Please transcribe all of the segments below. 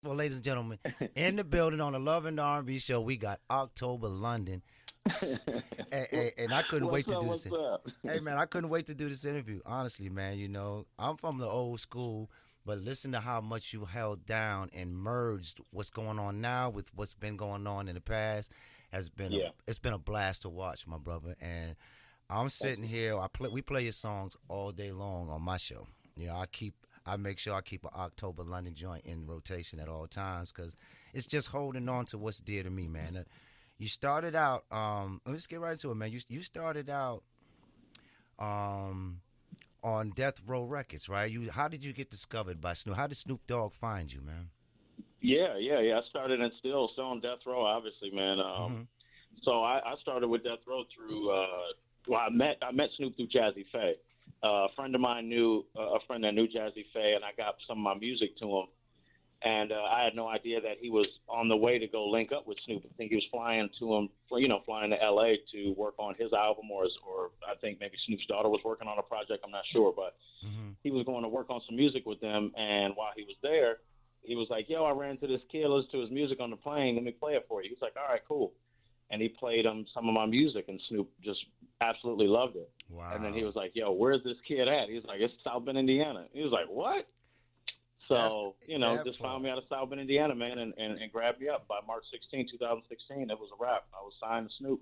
Well, ladies and gentlemen, in the building on the Love and R&B show, we got October London. And I couldn't wait to do this. Hey, man, I couldn't wait to do this interview. Honestly, man, you know, I'm from the old school, but listen to how much you held down and merged what's going on now with what's been going on in the past. It's been a blast to watch, my brother. And I'm sitting here. We play your songs all day long on my show. You know, I make sure I keep an October London joint in rotation at all times because it's just holding on to what's dear to me, man. You started out. Let's get right into it, man. You started out on Death Row Records, right? How did you get discovered by Snoop? How did Snoop Dogg find you, man? Yeah. I started and still on Death Row, obviously, man. So I started with Death Row through. I met Snoop through Jazzy Faye. A friend of mine knew a friend that knew Jazzy Faye, and I got some of my music to him. And I had no idea that he was on the way to go link up with Snoop. I think he was flying to L.A. to work on his album, or I think maybe Snoop's daughter was working on a project. I'm not sure, but he was going to work on some music with them. And while he was there, he was like, "Yo, I ran into this kid, listened to his music on the plane. Let me play it for you." He's like, "All right, cool." And he played him some of my music, and Snoop just absolutely loved it. Wow. And then he was like, "Yo, where's this kid at?" He was like, "It's South Bend, Indiana." He was like, "What?" So, just found me out of South Bend, Indiana, man, and grabbed me up. By March 16, 2016, it was a wrap. I was signed to Snoop.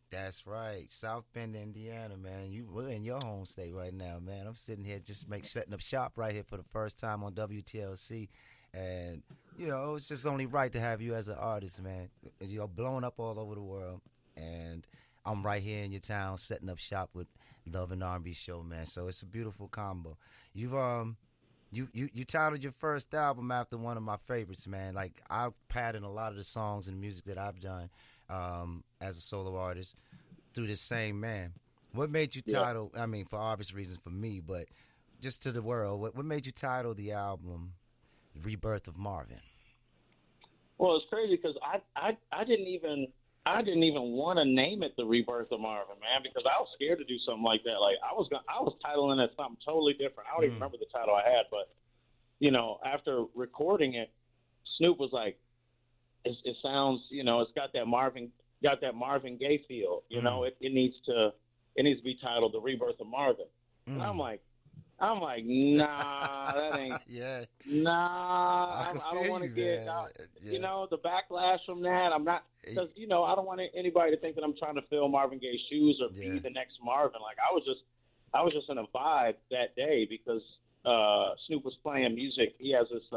That's right. South Bend, Indiana, man. We're in your home state right now, man. I'm sitting here setting up shop right here for the first time on WTLC. And, it's just only right to have you as an artist, man. You're blowing up all over the world. And I'm right here in your town setting up shop with Love and R&B show, man. So it's a beautiful combo. You titled your first album after one of my favorites, man. Like, I patterned a lot of the songs and music that I've done as a solo artist through this same man. What made you title, I mean, for obvious reasons for me, but just to the world, what made you title the album Rebirth of Marvin? Well, it's crazy because I didn't even want to name it the Rebirth of Marvin, man, because I was scared to do something like that. Like I was titling it something totally different. I don't even remember the title I had, but after recording it, Snoop was like, "It sounds, it's got that Marvin Gaye feel. It needs to be titled The Rebirth of Marvin." And I'm like, nah, that ain't. Yeah. Nah, I don't want to get, the backlash from that. I'm not, because I don't want anybody to think that I'm trying to fill Marvin Gaye's shoes or be the next Marvin. Like I was just in a vibe that day because Snoop was playing music. He has this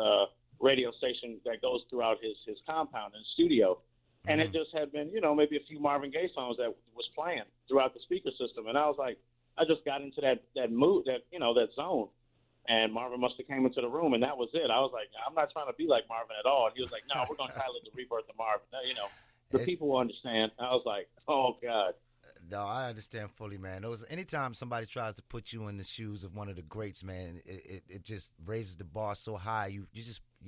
radio station that goes throughout his compound and studio, and it just had been maybe a few Marvin Gaye songs that was playing throughout the speaker system, and I was like. I just got into that mood, that zone, and Marvin must have came into the room, and that was it. I was like, I'm not trying to be like Marvin at all. And he was like, no, we're going to title it The Rebirth of Marvin. The people will understand. I was like, oh, God. No, I understand fully, man. Anytime somebody tries to put you in the shoes of one of the greats, man, it just raises the bar so high. You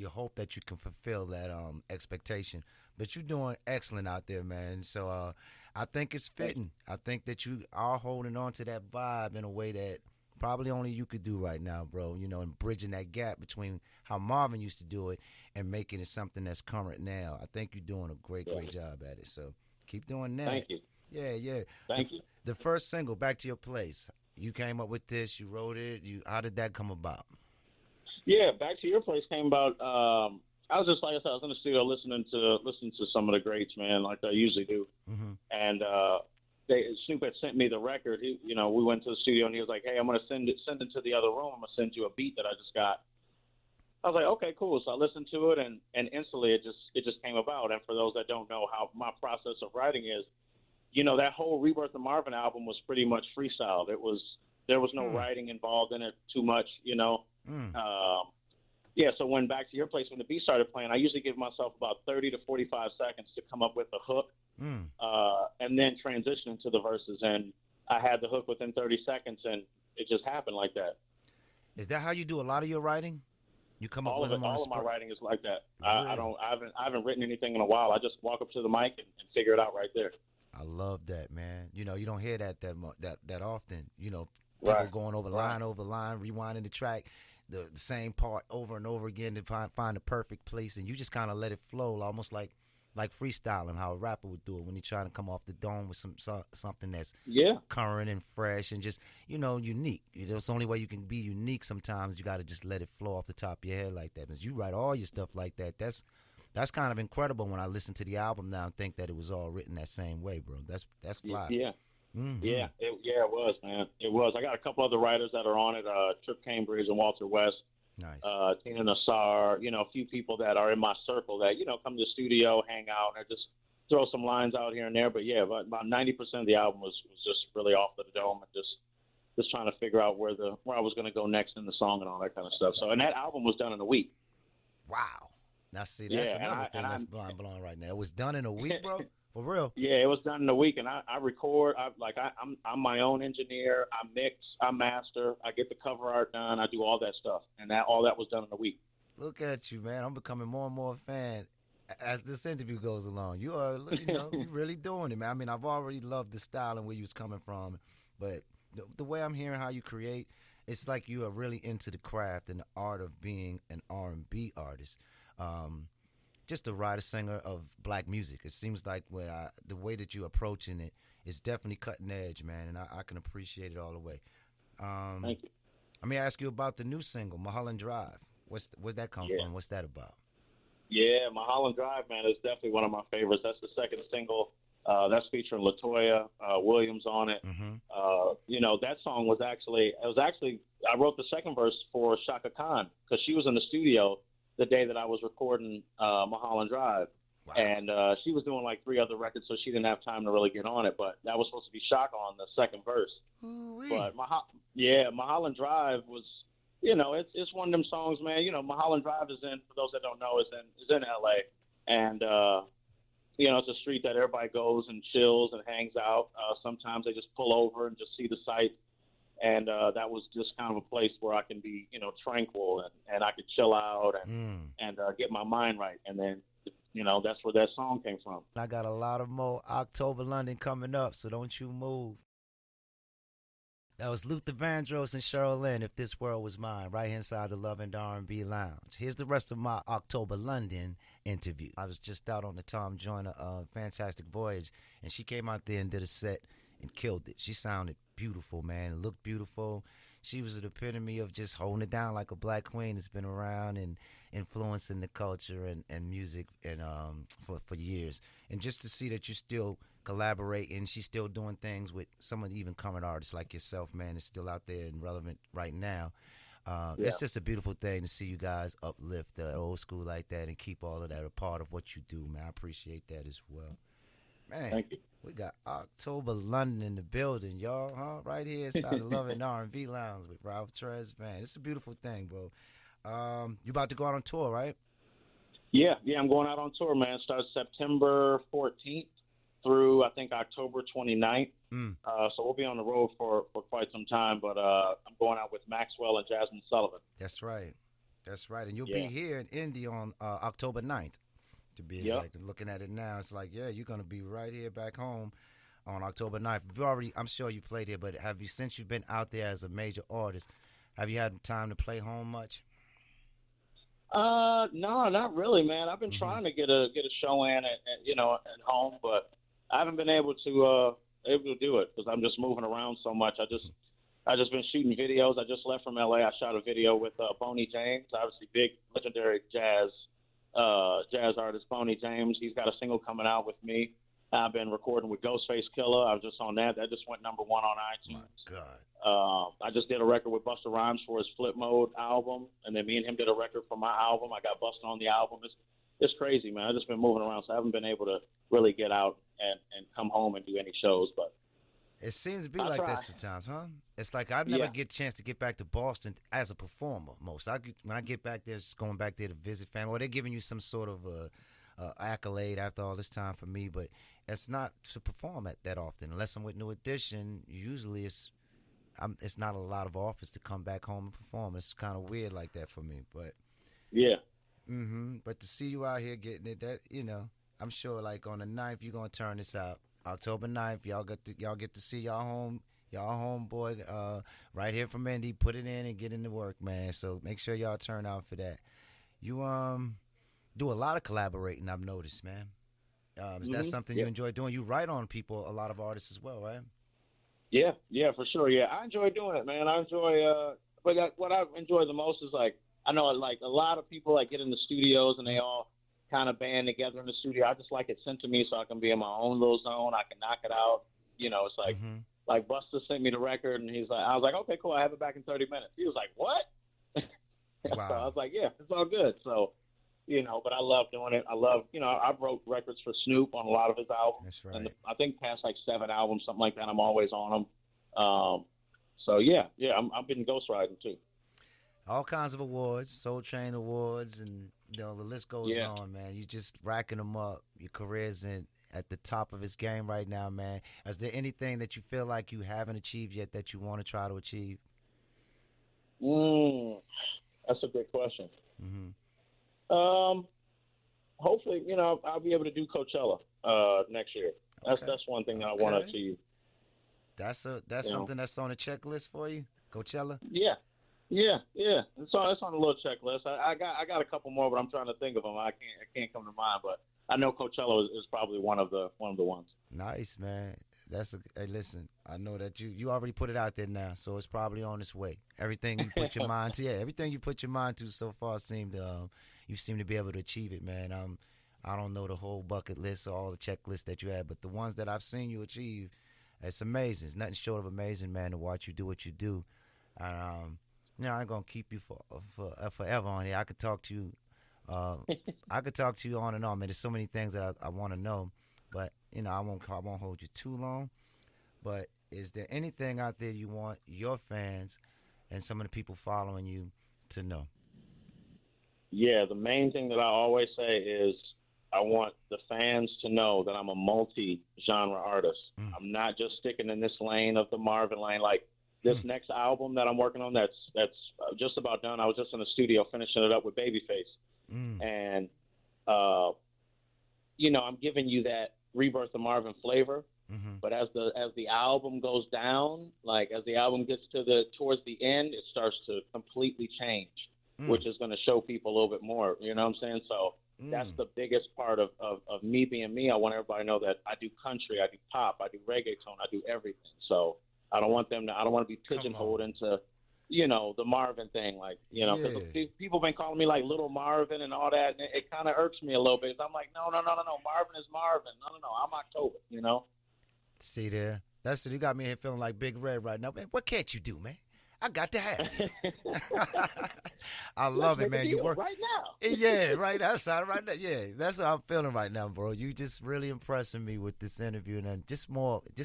hope that you can fulfill that expectation. But you're doing excellent out there, man. So I think it's fitting. I think that you are holding on to that vibe in a way that probably only you could do right now, bro. And bridging that gap between how Marvin used to do it and making it something that's current now. I think you're doing a great job at it. So keep doing that. Thank you. Yeah. Thank you. The first single, Back to Your Place, you came up with this, you wrote it. How did that come about? Yeah, Back to Your Place came about. I was just, like I said, I was in the studio listening to some of the greats, man, like I usually do. And Snoop had sent me the record. We went to the studio and he was like, "Hey, I'm going to send it to the other room. I'm going to send you a beat that I just got." I was like, "Okay, cool." So I listened to it and instantly it just came about. And for those that don't know how my process of writing is, that whole Rebirth of Marvin album was pretty much freestyle. There was no writing involved in it too much, so when Back to Your Place, when the beat started playing, I usually give myself about 30 to 45 seconds to come up with a hook and then transition into the verses. And I had the hook within 30 seconds, and it just happened like that. Is that how you do a lot of your writing? You come up with them on the spot? All of my writing is like that. Really? I haven't written anything in a while. I just walk up to the mic and figure it out right there. I love that, man. You don't hear that often. People going over line over line, rewinding the track. the same part over and over again to find the perfect place, and you just kind of let it flow, almost like freestyling, how a rapper would do it when he's trying to come off the dome with something that's current and fresh and just, unique. It's the only way you can be unique. Sometimes you got to just let it flow off the top of your head like that. Because you write all your stuff like that. That's kind of incredible when I listen to the album now and think that it was all written that same way, bro. That's fly. Yeah. Mm-hmm. Yeah, it was, man. It was. I got a couple other writers that are on it, Trip Cambridge and Walter West. Nice. Tina Nassar, a few people that are in my circle that, come to the studio, hang out, and just throw some lines out here and there. But, yeah, about 90% of the album was just really off the dome and just trying to figure out where I was going to go next in the song and all that kind of stuff. So, and that album was done in a week. Wow. Now, see, that's another thing that's blowing right now. It was done in a week, bro? For real? Yeah, it was done in a week, and I record. I'm my own engineer. I mix. I master. I get the cover art done. I do all that stuff, and all that was done in a week. Look at you, man! I'm becoming more and more a fan as this interview goes along. You are, you're really doing it, man. I mean, I've already loved the style and where you was coming from, but the way I'm hearing how you create, it's like you are really into the craft and the art of being an R&B artist. Just a writer, singer of black music. It seems like the way that you're approaching it is definitely cutting edge, man, and I can appreciate it all the way. Thank you. Let me ask you about the new single, Mulholland Drive. Where's that come from? What's that about? Yeah, Mulholland Drive, man, is definitely one of my favorites. That's the second single. That's featuring LaToya Williams on it. Mm-hmm. That song was actually I wrote the second verse for Shaka Khan because she was in the studio the day that I was recording Mulholland Drive. Wow. And she was doing like 3 other records, so she didn't have time to really get on it. But that was supposed to be Shaka on the second verse. Ooh-wee. But Mulholland Drive was, it's one of them songs, man. Mulholland Drive is for those that don't know, is in L.A. And, it's a street that everybody goes and chills and hangs out. Sometimes they just pull over and just see the sights. And that was just kind of a place where I can be, tranquil and I could chill out and get my mind right. And then, that's where that song came from. I got a lot of more October London coming up, so don't you move. That was Luther Vandross and Cheryl Lynn, If This World Was Mine, right here inside the Love and R&B Lounge. Here's the rest of my October London interview. I was just out on the Tom Joyner Fantastic Voyage, and she came out there and did a set and killed it. She sounded beautiful, man. It looked beautiful. She was an epitome of just holding it down like a black queen that's been around and influencing the culture and music and for years. And just to see that you're still collaborating, she's still doing things with some of the even current artists like yourself, man, is still out there and relevant right now. It's just a beautiful thing to see you guys uplift the old school like that and keep all of that a part of what you do, man. I appreciate that as well. Man, thank you. We got October London in the building, y'all, huh? Right here inside the Love and R&B Lounge with Ralph Tresvant. It's a beautiful thing, bro. You about to go out on tour, right? Yeah, I'm going out on tour, man. It starts September 14th through, I think, October 29th. So we'll be on the road for quite some time, but I'm going out with Maxwell and Jasmine Sullivan. That's right. And you'll be here in Indy on October 9th. To be exact, looking at it now, it's like, you're going to be right here back home on October 9th. I'm sure you played here, but since you've been out there as a major artist, have you had time to play home much? No, not really, man. I've been trying to get a show in at home, but I haven't been able to do it because I'm just moving around so much. I just been shooting videos. I just left from LA. I shot a video with Boney James, obviously big legendary jazz artist Boney James. He's got a single coming out with me. I've been recording with Ghostface Killah. I was just on that. That just went #1 on iTunes. My God. I just did a record with Busta Rhymes for his Flip Mode album, and then me and him did a record for my album. I got Busta on the album. It's crazy, man. I've just been moving around, so I haven't been able to really get out and come home and do any shows. But it seems to be like that sometimes, huh? It's like I never get a chance to get back to Boston as a performer. When I get back there, it's just going back there to visit family, or they're giving you some sort of accolade after all this time for me. But it's not to perform that often, unless I'm with New Edition. Usually, it's not a lot of offers to come back home and perform. It's kind of weird like that for me, but yeah. But to see you out here getting it, that I'm sure like on the 9th you're gonna turn this out. October 9th, y'all get to see y'all Y'all homeboy right here from Indy. Put it in and get into work, man. So make sure y'all turn out for that. You do a lot of collaborating, I've noticed, man. Is that something you enjoy doing? You write on people, a lot of artists as well, right? Yeah, for sure. Yeah, I enjoy doing it, man. I enjoy, what I enjoy the most is like, I know like a lot of people like get in the studios and they all kind of band together in the studio. I just like it sent to me so I can be in my own little zone. I can knock it out. You know, it's like Busta sent me the record and I was like, okay, cool. I have it back in 30 minutes. He was like, what? Wow. So I was like, yeah, it's all good. So, you know, but I love doing it. I love, you know, I wrote records for Snoop on a lot of his albums. That's right. And I think past like 7 albums, something like that. I'm always on them. So yeah, I've been ghostwriting too. All kinds of awards, Soul Train Awards, and you know the list goes on, man. You just racking them up. Your career's at the top of its game right now, man. Is there anything that you feel like you haven't achieved yet that you want to try to achieve? That's a good question. Hopefully, you know, I'll be able to do Coachella next year. That's one thing that I want to achieve. That's something that's on the checklist for you, Coachella. Yeah. It's on a little checklist. I got a couple more, but I'm trying to think of them. I can't come to mind, but I know Coachella is probably one of the ones. Nice, man. Hey, listen. I know that you already put it out there now, so it's probably on its way. Everything you put your mind to, everything you put your mind to so far you seem to be able to achieve it, man. I don't know the whole bucket list or all the checklists that you had, but the ones that I've seen you achieve, it's amazing. It's nothing short of amazing, man, to watch you do what you do. You know, I ain't gonna keep you for forever on here. I could talk to you. I could talk to you on and on, man. There's so many things that I want to know, but you know, I won't hold you too long. But is there anything out there you want your fans and some of the people following you to know? Yeah, the main thing that I always say is I want the fans to know that I'm a multi-genre artist. I'm not just sticking in this lane of the Marvin lane. Like this next album that I'm working on, that's just about done. I was just in the studio finishing it up with Babyface, and you know, I'm giving you that Rebirth of Marvin flavor. But as the album goes down, like as the album gets towards the end, it starts to completely change, which is going to show people a little bit more. You know what I'm saying? So that's the biggest part of me being me. I want everybody to know that I do country, I do pop, I do reggaeton, I do everything. So I don't want to be pigeonholed into, you know, the Marvin thing. Like, you know, because people been calling me like Little Marvin and all that, and it kind of irks me a little bit. I'm like, no. Marvin is Marvin. No. I'm October, you know? See there? That's it. You got me here feeling like Big Red right now. Man, what can't you do, man? I got to have it. I love it, man. You work right now. Yeah, right outside, right now. Yeah, that's how I'm feeling right now, bro. You just really impressing me with this interview, and then just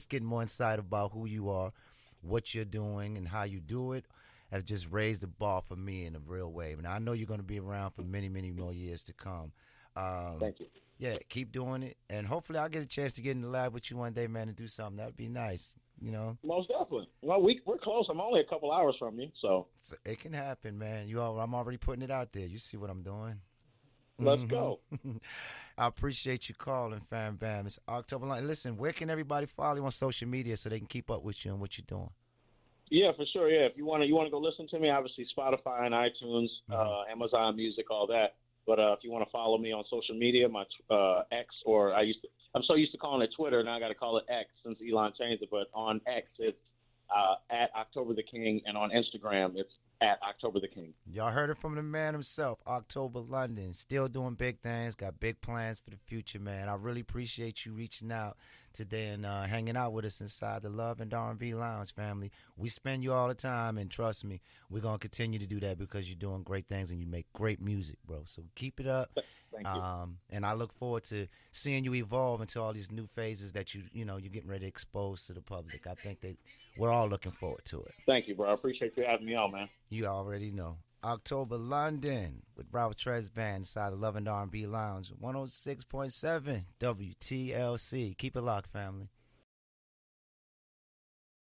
getting more insight about who you are, what you're doing, and how you do it. Have just raised the bar for me in a real way. And I know you're going to be around for many, many more years to come. Thank you. Yeah, keep doing it, and hopefully I'll get a chance to get in the lab with you one day, man, and do something. That'd be nice, you know. Most definitely. Well, we're close. I'm only a couple hours from you, so it can happen, man. I'm already putting it out there. You see what I'm doing? Let's go. I appreciate you calling, Fam Bam. It's October. Listen, where can everybody follow you on social media so they can keep up with you and what you're doing? Yeah, for sure. Yeah, if you want to go listen to me, obviously Spotify and iTunes, Amazon Music, all that. But if you want to follow me on social media, my X, or I'm so used to calling it Twitter, now I got to call it X since Elon changed it. But on X, it's at October the King, and on Instagram, it's at October the King. Y'all heard it from the man himself, October London. Still doing big things, got big plans for the future, man. I really appreciate you reaching out today and hanging out with us inside the Love and R&B Lounge, family. We spend you all the time, and trust me, we're going to continue to do that because you're doing great things and you make great music, bro. So keep it up. Thank you. And I look forward to seeing you evolve into all these new phases that you're getting ready to expose to the public. I think that we're all looking forward to it. Thank you, bro. I appreciate you having me on, man. You already know. October London with Robert Tresvant inside the Love and R&B Lounge, 106.7 WTLC. Keep it locked, family.